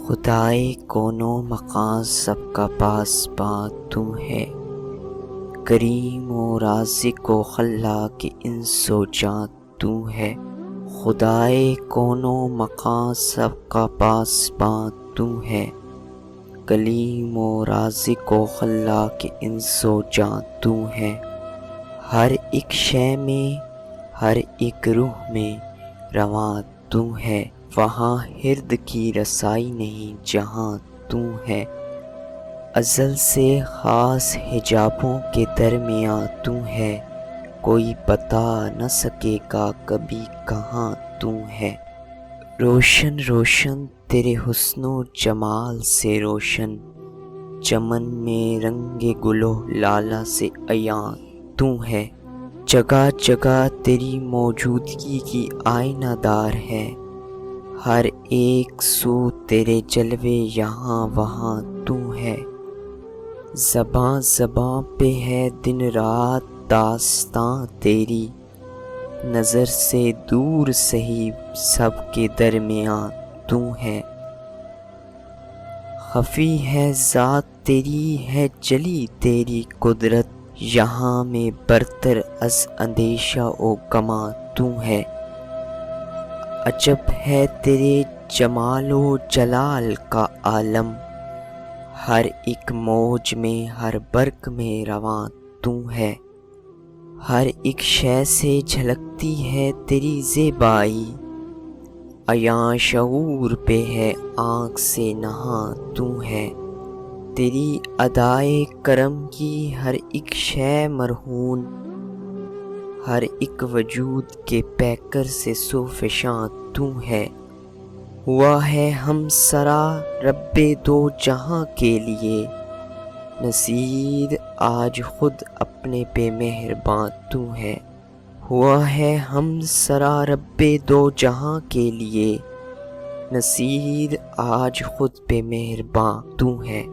خدائے کونو مقام سب کا پاسباں تو ہے، کریم و رازق و خلاق انس و جاں تو ہے۔ خدائے کونو مقام سب کا پاسباں تو ہے، کلیم و رازق و خلاق انس و جاں تو ہے۔ ہر ایک شے میں، ہر ایک روح میں رواں تو ہے، وہاں ہرد کی رسائی نہیں جہاں تو ہے۔ ازل سے خاص حجابوں کے درمیاں تو ہے، کوئی بتا نہ سکے گا کبھی کہاں تو ہے۔ روشن روشن تیرے حسن و جمال سے روشن، چمن میں رنگ گل و لالہ سے عیاں تو ہے۔ جگہ جگہ تیری موجودگی کی آئینہ دار ہے، ہر ایک سو تیرے جلوے یہاں وہاں تو ہے۔ زباں زباں پہ ہے دن رات داستاں تیری، نظر سے دور سہی سب کے درمیاں تو ہے۔ خفی ہے ذات تیری ہے جلی تیری قدرت، یہاں میں برتر از اندیشہ و گماں تو ہے۔ عجب ہے تیرے جمال و جلال کا عالم، ہر ایک موج میں ہر برق میں رواں تو ہے۔ ہر ایک شے سے جھلکتی ہے تیری زیبائی، عیاں شعور پہ ہے آنکھ سے نہاں تو ہے۔ تیری ادائے کرم کی ہر ایک شے مرہون، ہر ایک وجود کے پیکر سے سو فشاں تو ہے۔ ہوا ہے ہم سرا رب دو جہاں کے لیے، نصیر آج خود اپنے پہ مہرباں تو ہے۔ ہوا ہے ہم سرا رب دو جہاں کے لیے، نصیر آج خود پہ مہرباں تو ہے۔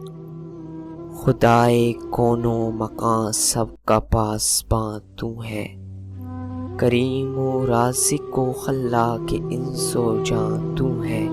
خدائے کونو مقام سب کا پاسباں تو ہے، کریم و رازق و خلاق انس و جاں تو ہے۔